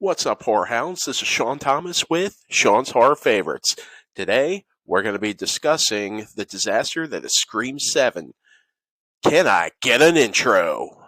What's up, whorehounds? This is Sean Thomas with Sean's Horror Favorites. Today, we're going to be discussing the disaster that is Scream 7. Can I get an intro?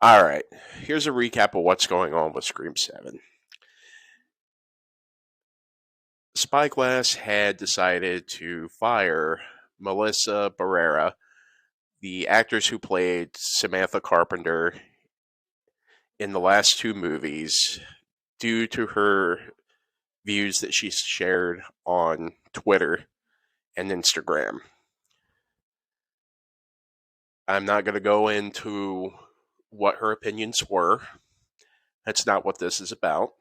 Alright, here's a recap of what's going on with Scream 7. Spyglass had decided to fire Melissa Barrera, the actress who played Samantha Carpenter in the last two movies, due to her views that she shared on Twitter and Instagram. I'm not going to go into what her opinions were. That's not what this is about.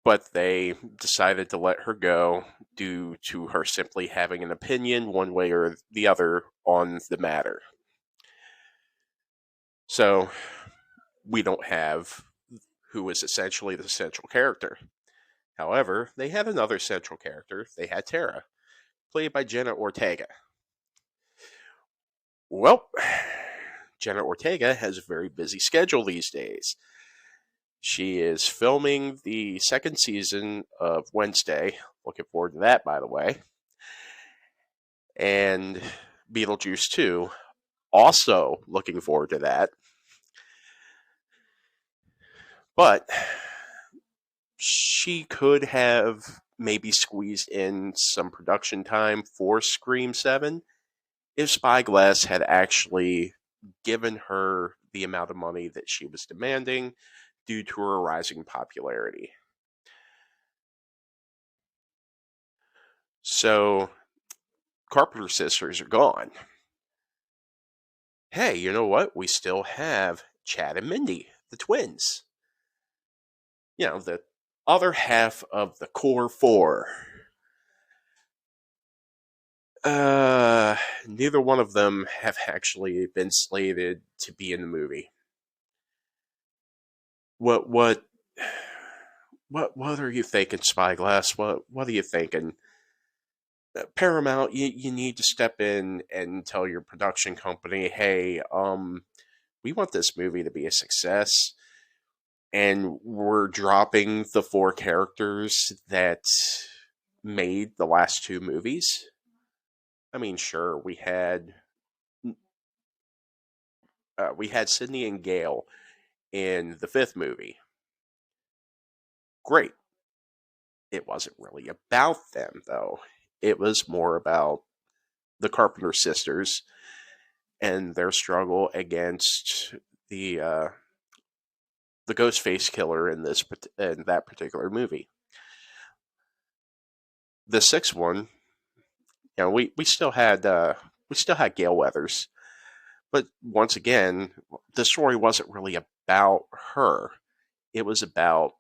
But they decided to let her go due to her simply having an opinion one way or the other on the matter. So, we don't have who is essentially the central character. However, they had another central character. They had Tara, played by Jenna Ortega. Well, Jenna Ortega has a very busy schedule these days. She is filming the second season of Wednesday. Looking forward to that, by the way. And Beetlejuice 2. Also looking forward to that. But she could have maybe squeezed in some production time for Scream 7 if Spyglass had actually given her the amount of money that she was demanding due to her rising popularity. So, Carpenter sisters are gone. Hey, you know what? We still have Chad and Mindy, the twins. You know, the other half of the core four. Neither one of them have actually been slated to be in the movie. What are you thinking, Spyglass? What are you thinking? Paramount, you need to step in and tell your production company, hey, we want this movie to be a success, and we're dropping the four characters that made the last two movies. I mean, sure, we had Sydney and Gale in the fifth movie. Great. It wasn't really about them, though. It was more about the Carpenter sisters and their struggle against the Ghostface killer in that particular movie. The sixth one, you know, we still had Gale Weathers, but once again, the story wasn't really about her. It was about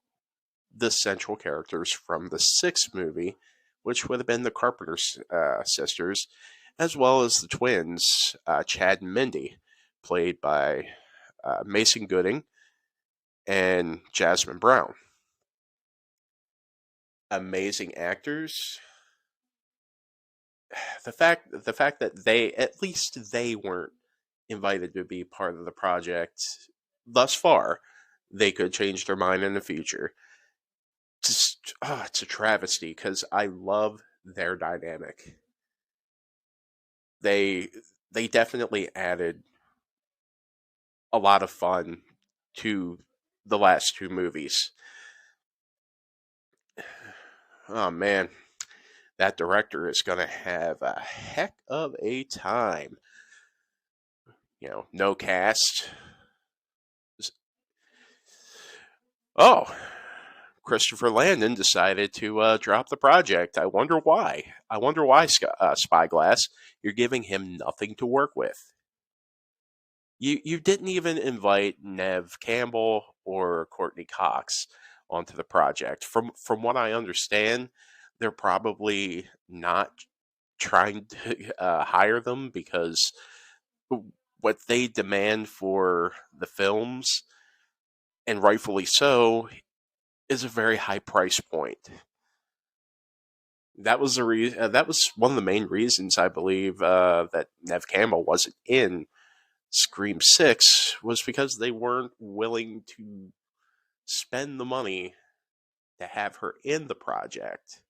the central characters from the sixth movie, which would have been the Carpenter sisters, as well as the twins, Chad and Mindy, played by Mason Gooding and Jasmine Brown. Amazing actors. The fact that they weren't invited to be part of the project thus far, they could change their mind in the future. It's a travesty because I love their dynamic. They definitely added a lot of fun to the last two movies. Oh man, that director is going to have a heck of a time. You know, no cast. Oh, Christopher Landon decided to drop the project. I wonder why. I wonder why, Spyglass. You're giving him nothing to work with. You didn't even invite Nev Campbell or Courtney Cox onto the project. From what I understand, they're probably not trying to hire them because what they demand for the films, and rightfully so, is a very high price point. That was that was one of the main reasons I believe that Nev Campbell wasn't in Scream 6 was because they weren't willing to spend the money to have her in the project.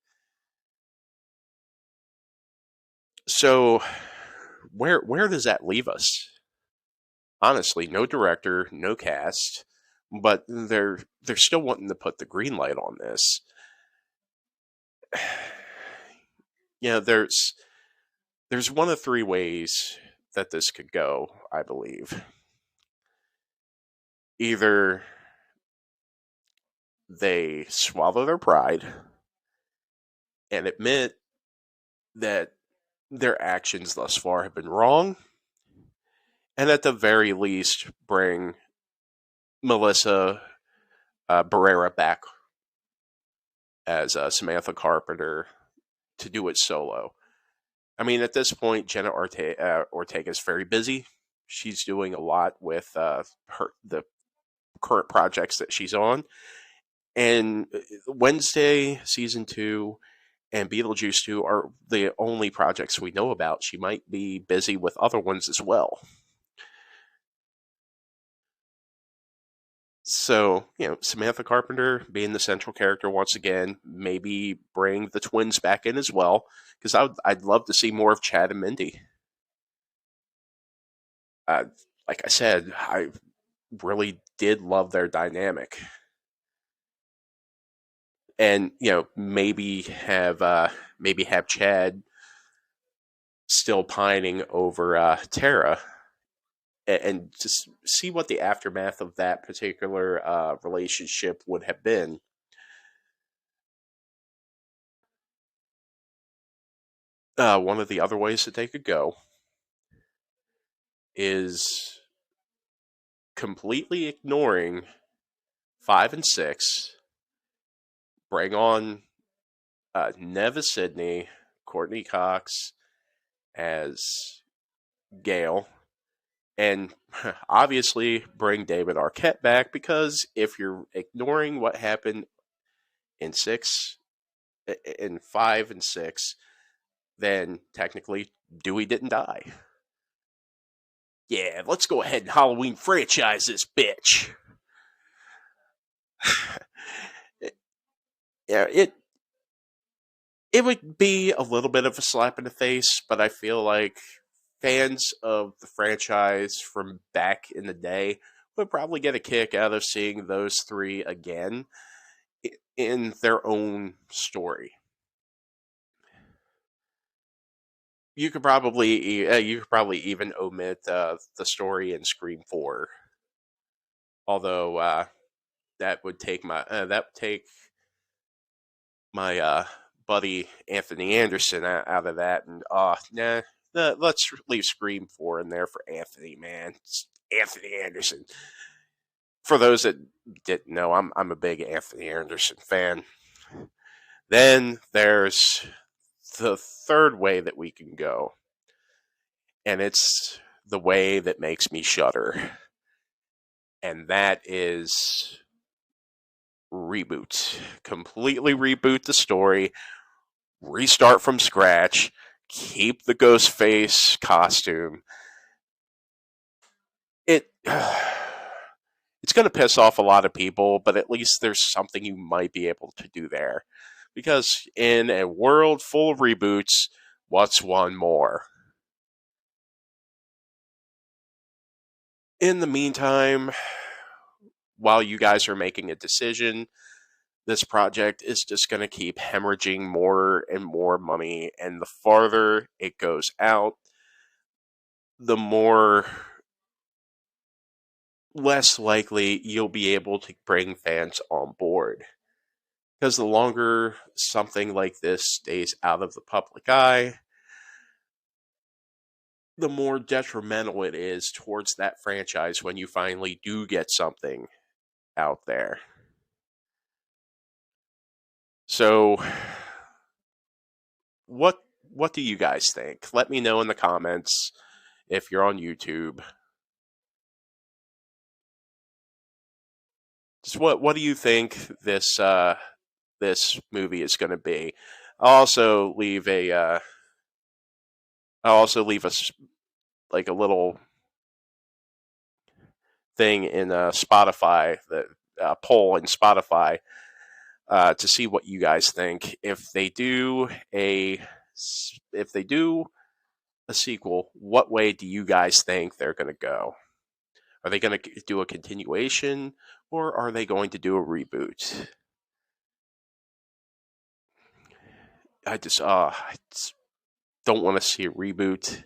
So where does that leave us? Honestly, no director, no cast, but they're still wanting to put the green light on this. You know, there's one of three ways that this could go, I believe. Either they swallow their pride and admit that their actions thus far have been wrong, and at the very least bring Melissa Barrera back as Samantha Carpenter to do it solo. I mean, at this point, Jenna Ortega is very busy. She's doing a lot with the current projects that she's on, and Wednesday season 2 and Beetlejuice 2 are the only projects we know about. She might be busy with other ones as well. So, Samantha Carpenter being the central character once again, maybe bring the twins back in as well, because I'd love to see more of Chad and Mindy. Uh, like I said, I really did love their dynamic. And, maybe have Chad still pining over Tara, and just see what the aftermath of that particular relationship would have been. One of the other ways that they could go is completely ignoring 5 and 6, bring on Neva Sidney, Courtney Cox as Gail, and obviously bring David Arquette back, because if you're ignoring what happened in 5 and 6, then technically Dewey didn't die. Yeah, let's go ahead and Halloween franchise this bitch. Yeah, it would be a little bit of a slap in the face, but I feel like fans of the franchise from back in the day would probably get a kick out of seeing those three again in their own story. You could probably even omit the story in Scream 4, although that would take my buddy Anthony Anderson out of that, and let's leave Scream 4 in there for Anthony, man. It's Anthony Anderson. For those that didn't know, I'm a big Anthony Anderson fan. Then there's the third way that we can go, and it's the way that makes me shudder, and that is reboot. Completely reboot the story, restart from scratch, keep the ghost face costume. It it's going to piss off a lot of people, but at least there's something you might be able to do there. Because in a world full of reboots, what's one more? In the meantime, while you guys are making a decision, this project is just going to keep hemorrhaging more and more money, and the farther it goes out, the more less likely you'll be able to bring fans on board. Because the longer something like this stays out of the public eye, the more detrimental it is towards that franchise when you finally do get something out there. So, what what do you guys think? Let me know in the comments if you're on YouTube. Just what do you think this movie is going to be? I'll also leave a I'll also leave us like a little thing in Spotify, the poll in Spotify, to see what you guys think. If they do a sequel, what way do you guys think they're going to go? Are they going to do a continuation, or are they going to do a reboot? I just don't want to see a reboot.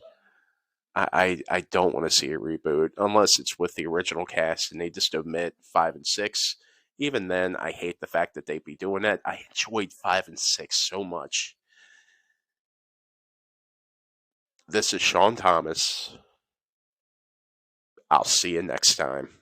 I don't want to see a reboot unless it's with the original cast and they just omit 5 and 6. Even then, I hate the fact that they'd be doing that. I enjoyed 5 and 6 so much. This is Sean Thomas. I'll see you next time.